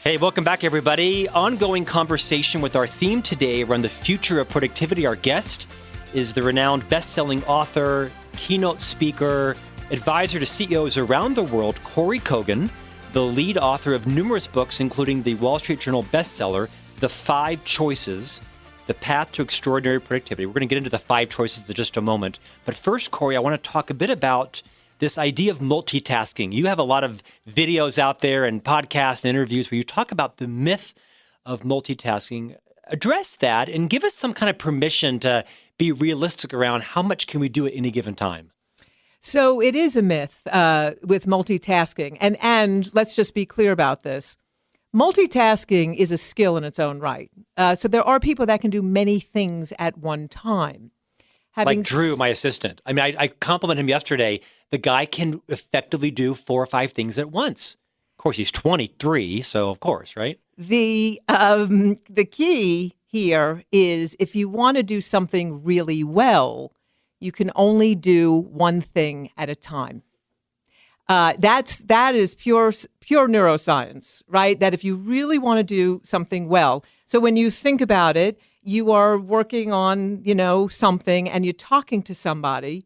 Hey, welcome back, everybody. Ongoing conversation with our theme today around the future of productivity. Our guest is the renowned best-selling author, keynote speaker, advisor to CEOs around the world, Kory Kogon, the lead author of numerous books, including the Wall Street Journal bestseller, The 5 Choices, The Path to Extraordinary Productivity. We're going to get into the 5 choices in just a moment. But first, Kory, I want to talk a bit about this idea of multitasking. You have a lot of videos out there and podcasts and interviews where you talk about the myth of multitasking. Address that and give us some kind of permission to be realistic around how much can we do at any given time. So it is a myth with multitasking. And let's just be clear about this. Multitasking is a skill in its own right. So there are people that can do many things at one time. Like Drew, my assistant. I mean, I complimented him yesterday. The guy can effectively do 4 or 5 things at once. Of course, he's 23, so of course, right? The key here is if you want to do something really well, you can only do one thing at a time. That is pure neuroscience, right? That if you really want to do something well, so when you think about it, you are working on, something and you're talking to somebody,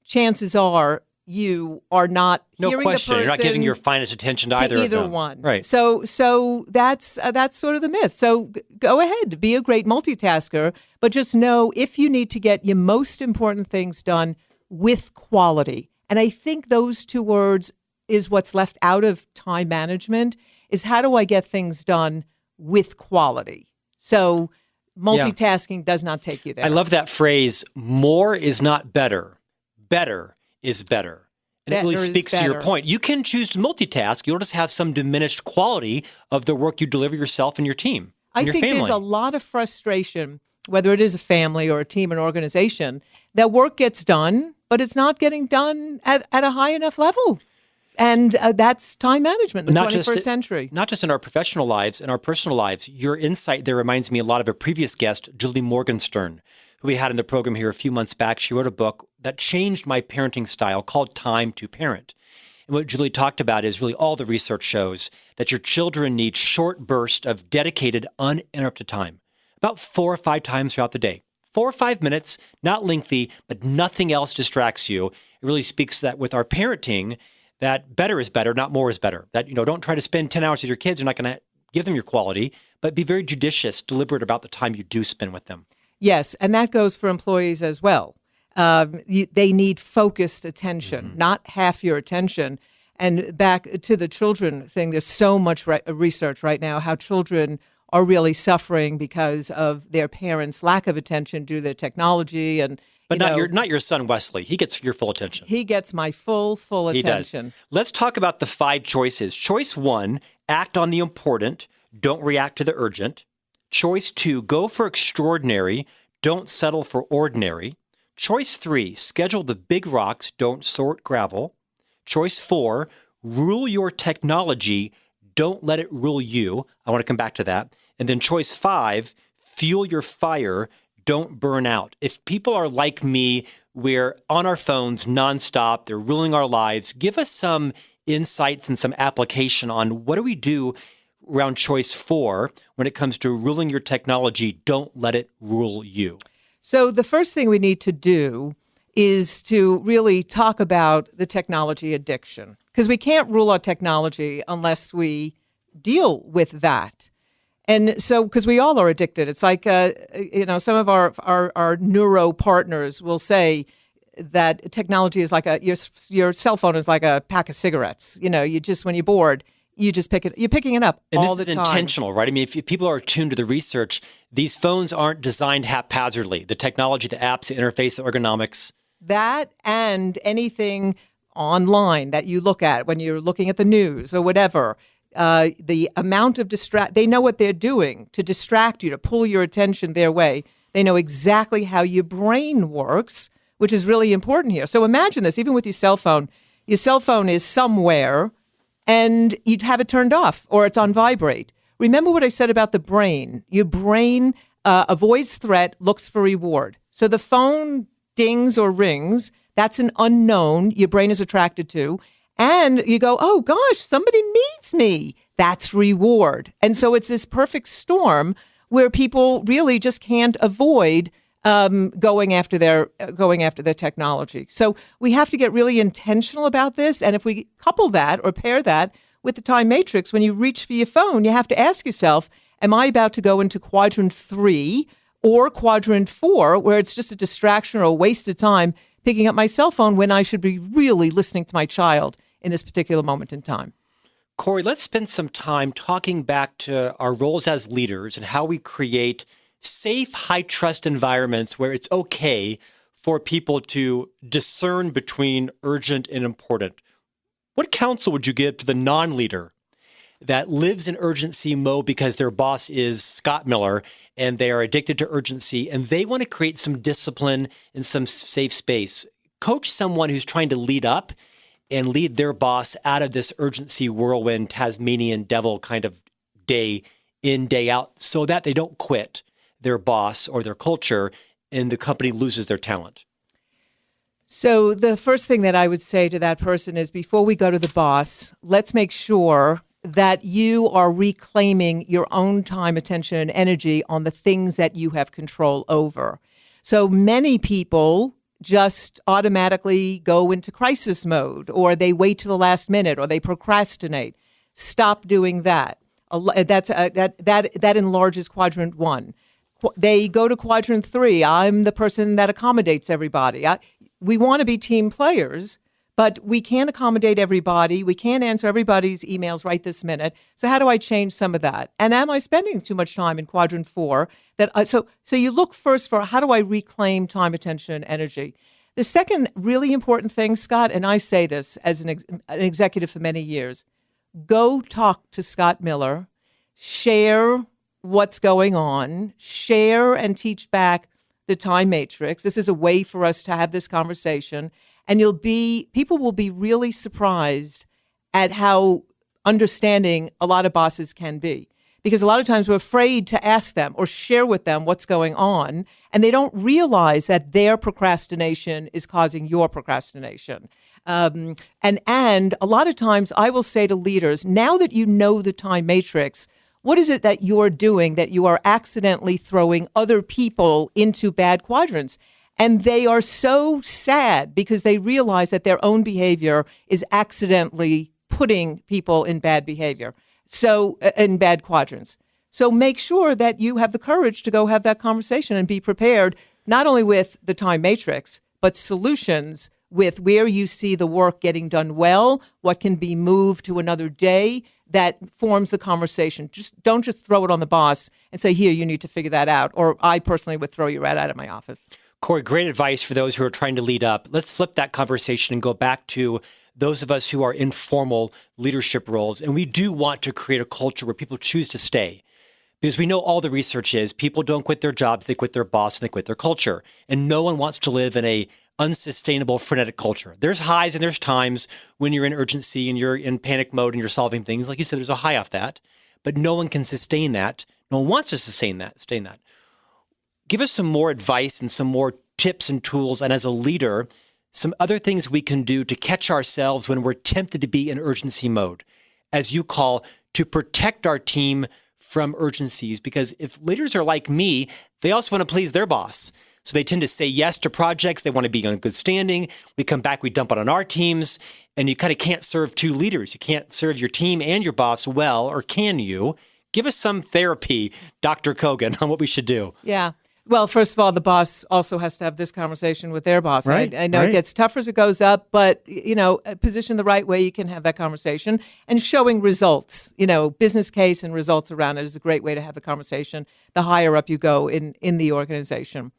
chances are you are not hearing the person. You're not giving your finest attention to either of them. One. Right. So that's sort of the myth. So go ahead, be a great multitasker, but just know if you need to get your most important things done with quality. And I think those 2 words is what's left out of time management is how do I get things done with quality? So multitasking does not take you there. I love that phrase, more is not better. Better is better. And it really speaks to your point. You can choose to multitask. You'll just have some diminished quality of the work you deliver yourself and your team and your family. There's a lot of frustration, whether it is a family or a team, an organization, that work gets done, but it's not getting done at a high enough level. And that's time management in the 21st century. Not just in our professional lives, in our personal lives. Your insight there reminds me a lot of a previous guest, Julie Morgenstern, who we had in the program here a few months back. She wrote a book that changed my parenting style called Time to Parent. And what Julie talked about is really all the research shows that your children need short bursts of dedicated, uninterrupted time, about 4 or 5 times throughout the day. 4 or 5 minutes, not lengthy, but nothing else distracts you. It really speaks to that with our parenting, that better is better, not more is better. That, don't try to spend 10 hours with your kids. You're not going to give them your quality, but be very judicious, deliberate about the time you do spend with them. Yes, and that goes for employees as well. They need focused attention, not half your attention. And back to the children thing, there's so much research right now how children are really suffering because of their parents' lack of attention due to their technology and But not your son, Wesley. He gets your full attention. He gets my full attention. He does. Let's talk about the 5 choices. Choice 1, act on the important. Don't react to the urgent. Choice 2, go for extraordinary. Don't settle for ordinary. Choice 3, schedule the big rocks. Don't sort gravel. Choice 4, rule your technology. Don't let it rule you. I want to come back to that. And then choice 5, fuel your fire. Don't burn out. If people are like me, we're on our phones nonstop, they're ruling our lives. Give us some insights and some application on what do we do around choice 4 when it comes to ruling your technology. Don't let it rule you. So the first thing we need to do is to really talk about the technology addiction, because we can't rule our technology unless we deal with that. And so, because we all are addicted, it's like, some of our neuro partners will say that technology is like your cell phone is like a pack of cigarettes. You just, when you're bored, you just you're picking it up all the time. And this is intentional, right? I mean, if people are attuned to the research, these phones aren't designed haphazardly. The technology, the apps, the interface, the ergonomics. That and anything online that you look at when you're looking at the news or whatever, the amount of they know what they're doing to distract you, to pull your attention their way. They know exactly how your brain works, which is really important here. So imagine this, even with your cell phone is somewhere and you'd have it turned off or it's on vibrate. Remember what I said about the brain. Your brain avoids threat, looks for reward. So the phone dings or rings, that's an unknown your brain is attracted to. And you go, oh gosh, somebody needs me. That's reward. And so it's this perfect storm where people really just can't avoid going after their technology. So we have to get really intentional about this. And if we couple that or pair that with the time matrix, when you reach for your phone, you have to ask yourself, am I about to go into quadrant 3 or quadrant 4, where it's just a distraction or a waste of time picking up my cell phone when I should be really listening to my child in this particular moment in time? Kory, let's spend some time talking back to our roles as leaders and how we create safe, high-trust environments where it's okay for people to discern between urgent and important. What counsel would you give to the non-leader that lives in urgency mode because their boss is Scott Miller and they are addicted to urgency and they want to create some discipline and some safe space? Coach someone who's trying to lead up and lead their boss out of this urgency whirlwind, Tasmanian devil kind of day in, day out, so that they don't quit their boss or their culture and the company loses their talent. So the first thing that I would say to that person is, before we go to the boss, let's make sure that you are reclaiming your own time, attention, and energy on the things that you have control over. So many people just automatically go into crisis mode, or they wait to the last minute, or they procrastinate. Stop doing that. That enlarges quadrant 1. They go to quadrant 3. I'm the person that accommodates everybody. We want to be team players, but we can't accommodate everybody. We can't answer everybody's emails right this minute. So how do I change some of that? And am I spending too much time in quadrant 4? So you look first for, how do I reclaim time, attention, and energy? The second really important thing, Scott, and I say this as an executive for many years, go talk to Scott Miller, share what's going on, share and teach back the time matrix. This is a way for us to have this conversation. And people will be really surprised at how understanding a lot of bosses can be. Because a lot of times we're afraid to ask them or share with them what's going on, and they don't realize that their procrastination is causing your procrastination. And a lot of times I will say to leaders, now that you know the time matrix, what is it that you're doing that you are accidentally throwing other people into bad quadrants? And they are so sad because they realize that their own behavior is accidentally putting people in bad behavior, so in bad quadrants. So make sure that you have the courage to go have that conversation and be prepared, not only with the time matrix, but solutions with where you see the work getting done well, what can be moved to another day that forms the conversation. Don't just throw it on the boss and say, here, you need to figure that out. Or I personally would throw you right out of my office. Kory, great advice for those who are trying to lead up. Let's flip that conversation and go back to those of us who are in formal leadership roles. And we do want to create a culture where people choose to stay. Because we know all the research is people don't quit their jobs, they quit their boss, and they quit their culture. And no one wants to live in a unsustainable, frenetic culture. There's highs and there's times when you're in urgency and you're in panic mode and you're solving things. Like you said, there's a high off that, but no one can sustain that. No one wants to sustain that. Give us some more advice and some more tips and tools. And as a leader, some other things we can do to catch ourselves when we're tempted to be in urgency mode, as you call, to protect our team from urgencies. Because if leaders are like me, they also want to please their boss. So they tend to say yes to projects. They want to be on good standing. We come back, we dump it on our teams, and you kind of can't serve two leaders. You can't serve your team and your boss well, or can you? Give us some therapy, Dr. Kogon, on what we should do. Yeah. Well, first of all, the boss also has to have this conversation with their boss. Right, I know it gets tougher as it goes up, but, positioned the right way, you can have that conversation. And showing results, business case and results around it is a great way to have the conversation the higher up you go in the organization.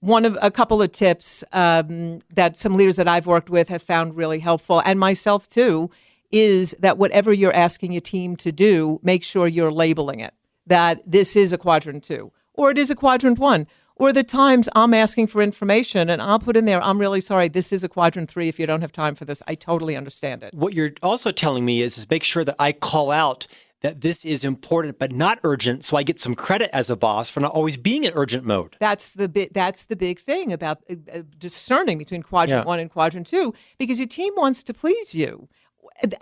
A couple of tips that some leaders that I've worked with have found really helpful, and myself too, is that whatever you're asking your team to do, make sure you're labeling it, that this is a quadrant 2, or it is a quadrant 1, or the times I'm asking for information and I'll put in there, I'm really sorry, this is a quadrant 3 if you don't have time for this. I totally understand it. What you're also telling me is make sure that I call out that this is important but not urgent, so I get some credit as a boss for not always being in urgent mode. That's the big thing about discerning between quadrant 1 and quadrant 2, because your team wants to please you.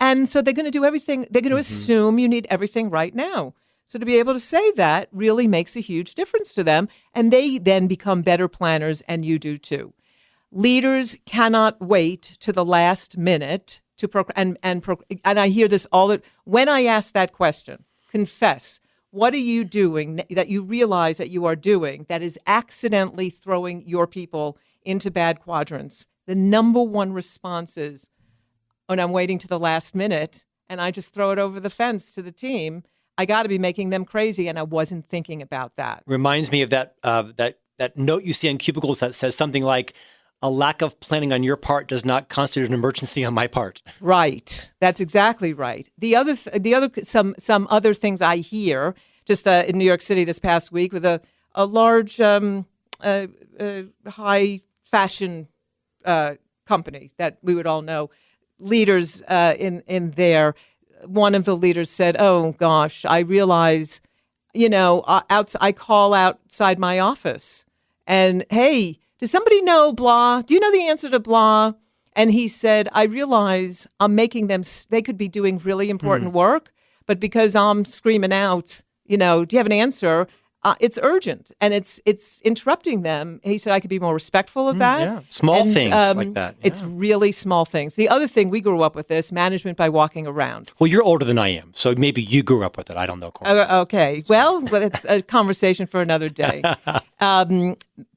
And so they're going to do everything. They're going to assume you need everything right now. So to be able to say that really makes a huge difference to them. And they then become better planners, and you do too. Leaders cannot wait to the last minute to and I hear this when I ask that question, confess, what are you doing that you realize that you are doing that is accidentally throwing your people into bad quadrants? The number one response is, and I'm waiting to the last minute, and I just throw it over the fence to the team. I got to be making them crazy, and I wasn't thinking about that. Reminds me of that note you see on cubicles that says something like, "A lack of planning on your part does not constitute an emergency on my part." Right, that's exactly right. Some other things I hear just in New York City this past week with a large high fashion company that we would all know. Leaders in there, one of the leaders said, "Oh gosh, I realize, I call outside my office, and hey, does somebody know blah? Do you know the answer to blah?" And he said, "I realize I'm making them. They could be doing really important work, but because I'm screaming out, do you have an answer? It's urgent, and it's interrupting them." He said, "I could be more respectful of that." Yeah, small things like that. Yeah. It's really small things. The other thing, we grew up with this, management by walking around. Well, you're older than I am, so maybe you grew up with it. I don't know, Kory. Okay. Well, it's a conversation for another day.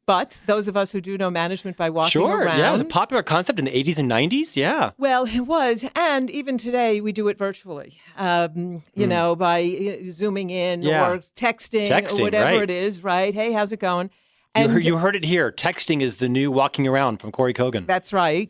But those of us who do know management by walking around. Sure, yeah. It was a popular concept in the 80s and 90s, yeah. Well, it was. And even today, we do it virtually, by zooming in or texting or whatever it is, right? Hey, how's it going? And you heard it here. Texting is the new walking around from Kory Kogon. That's right.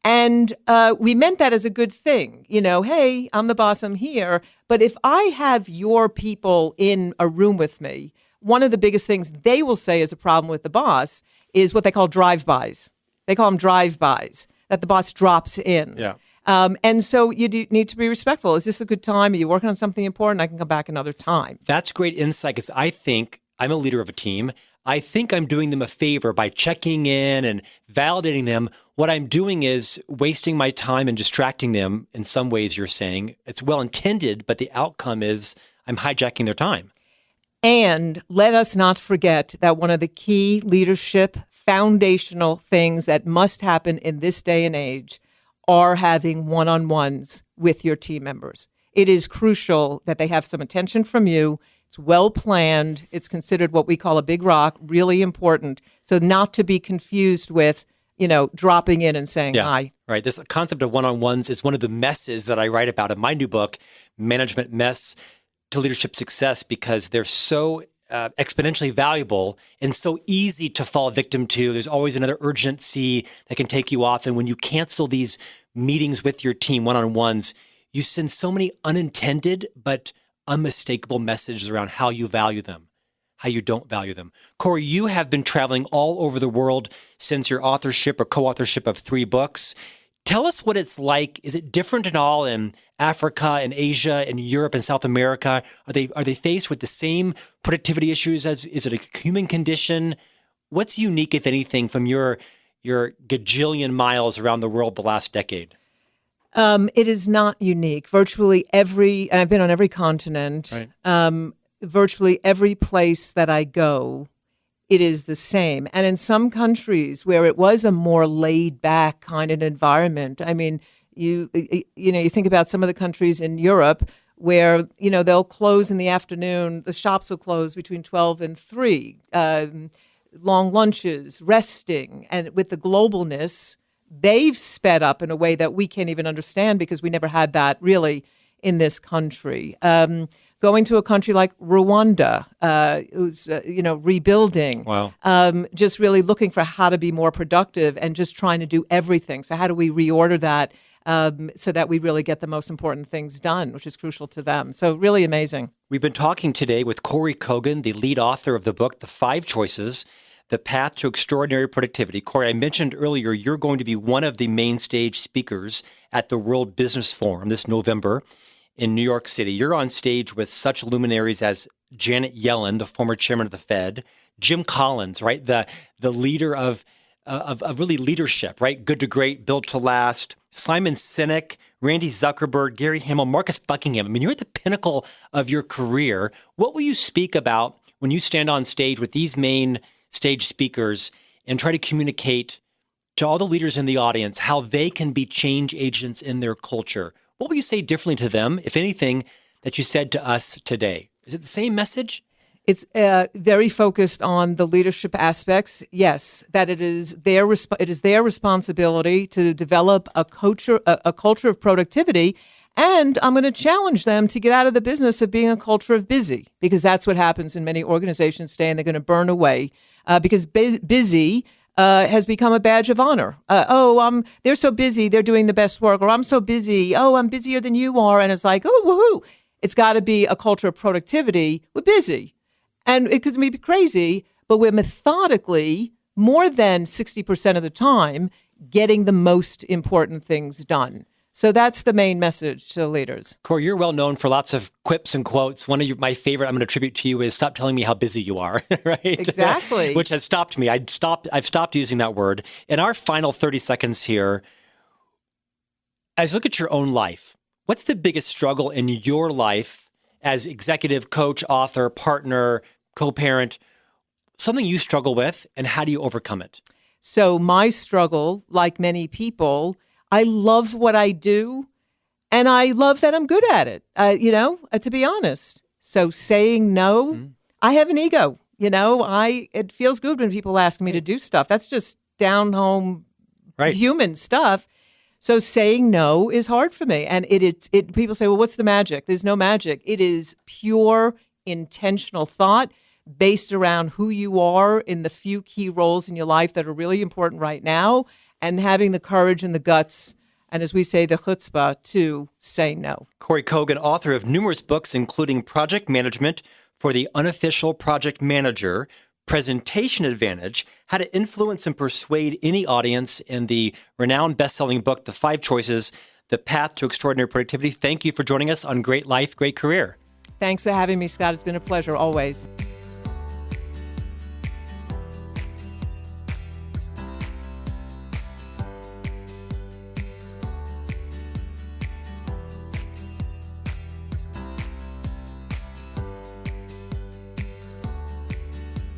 And we meant that as a good thing. Hey, I'm the boss, I'm here. But if I have your people in a room with me, one of the biggest things they will say is a problem with the boss is what they call drive-bys. They call them drive-bys, that the boss drops in. Yeah. And so you need to be respectful. Is this a good time? Are you working on something important? I can come back another time. That's great insight, because I think I'm a leader of a team. I think I'm doing them a favor by checking in and validating them. What I'm doing is wasting my time and distracting them in some ways, you're saying. It's well-intended, but the outcome is I'm hijacking their time. And let us not forget that one of the key leadership foundational things that must happen in this day and age are having one-on-ones with your team members. It is crucial that they have some attention from you. It's well planned. It's considered what we call a big rock, really important. So not to be confused with, dropping in and saying hi. Right. This concept of one-on-ones is one of the messes that I write about in my new book, Management Mess to Leadership Success, because they're so exponentially valuable and so easy to fall victim to. There's always another urgency that can take you off. And when you cancel these meetings with your team, one-on-ones, you send so many unintended but unmistakable messages around how you value them, how you don't value them. Kory, you have been traveling all over the world since your authorship or co-authorship of 3 books. Tell us what it's like. Is it different at all in Africa and Asia and Europe and South America? Are they faced with the same productivity issues? Is it a human condition? What's unique, if anything, from your gajillion miles around the world the last decade? It is not unique. Virtually and I've been on every continent. Right. Virtually every place that I go, it is the same. And in some countries where it was a more laid back kind of environment, I mean, you think about some of the countries in Europe where, they'll close in the afternoon, the shops will close between 12 and 3, long lunches, resting. And with the globalness, they've sped up in a way that we can't even understand because we never had that really in this country. Going to a country like Rwanda, who's rebuilding, wow. Just really looking for how to be more productive and just trying to do everything. So how do we reorder that so that we really get the most important things done, which is crucial to them. So really amazing. We've been talking today with Kory Kogon, the lead author of the book, The 5 Choices, The Path to Extraordinary Productivity. Kory, I mentioned earlier, you're going to be one of the main stage speakers at the World Business Forum this November in New York City. You're on stage with such luminaries as Janet Yellen, the former chairman of the Fed, Jim Collins, right, the leader of really leadership, right, Good to Great, Built to Last, Simon Sinek, Randy Zuckerberg, Gary Hamel, Marcus Buckingham. I mean, you're at the pinnacle of your career. What will you speak about when you stand on stage with these main stage speakers and try to communicate to all the leaders in the audience how they can be change agents in their culture? What will you say differently to them, if anything, that you said to us today? Is it the same message? It's very focused on the leadership aspects. Yes, that it is their responsibility to develop a culture of productivity. And I'm going to challenge them to get out of the business of being a culture of busy, because that's what happens in many organizations today, and they're going to burn away because busy has become a badge of honor. They're so busy, they're doing the best work, or I'm so busy, I'm busier than you are. And it's like, oh, woohoo. It's got to be a culture of productivity. We're busy. And it could be crazy, but we're methodically, more than 60% of the time, getting the most important things done. So that's the main message to the leaders. Kory, you're well known for lots of quips and quotes. One of my favorite I'm going to attribute to you is "Stop telling me how busy you are," right? Exactly. Which has stopped me. I've stopped using that word. In our final 30 seconds here, as you look at your own life, what's the biggest struggle in your life as executive, coach, author, partner, co-parent, something you struggle with, and how do you overcome it? So my struggle, like many people, I love what I do, and I love that I'm good at it, to be honest. So saying no, I have an ego, it feels good when people ask me to do stuff. That's just down-home human stuff. So saying no is hard for me. And people say, well, what's the magic? There's no magic. It is pure intentional thought based around who you are in the few key roles in your life that are really important right now, and having the courage and the guts, and as we say, the chutzpah, to say no. Kory Kogon, author of numerous books, including Project Management for the Unofficial Project Manager, Presentation Advantage, How to Influence and Persuade Any Audience, and the renowned best-selling book, The 5 Choices, The Path to Extraordinary Productivity. Thank you for joining us on Great Life, Great Career. Thanks for having me, Scott. It's been a pleasure always.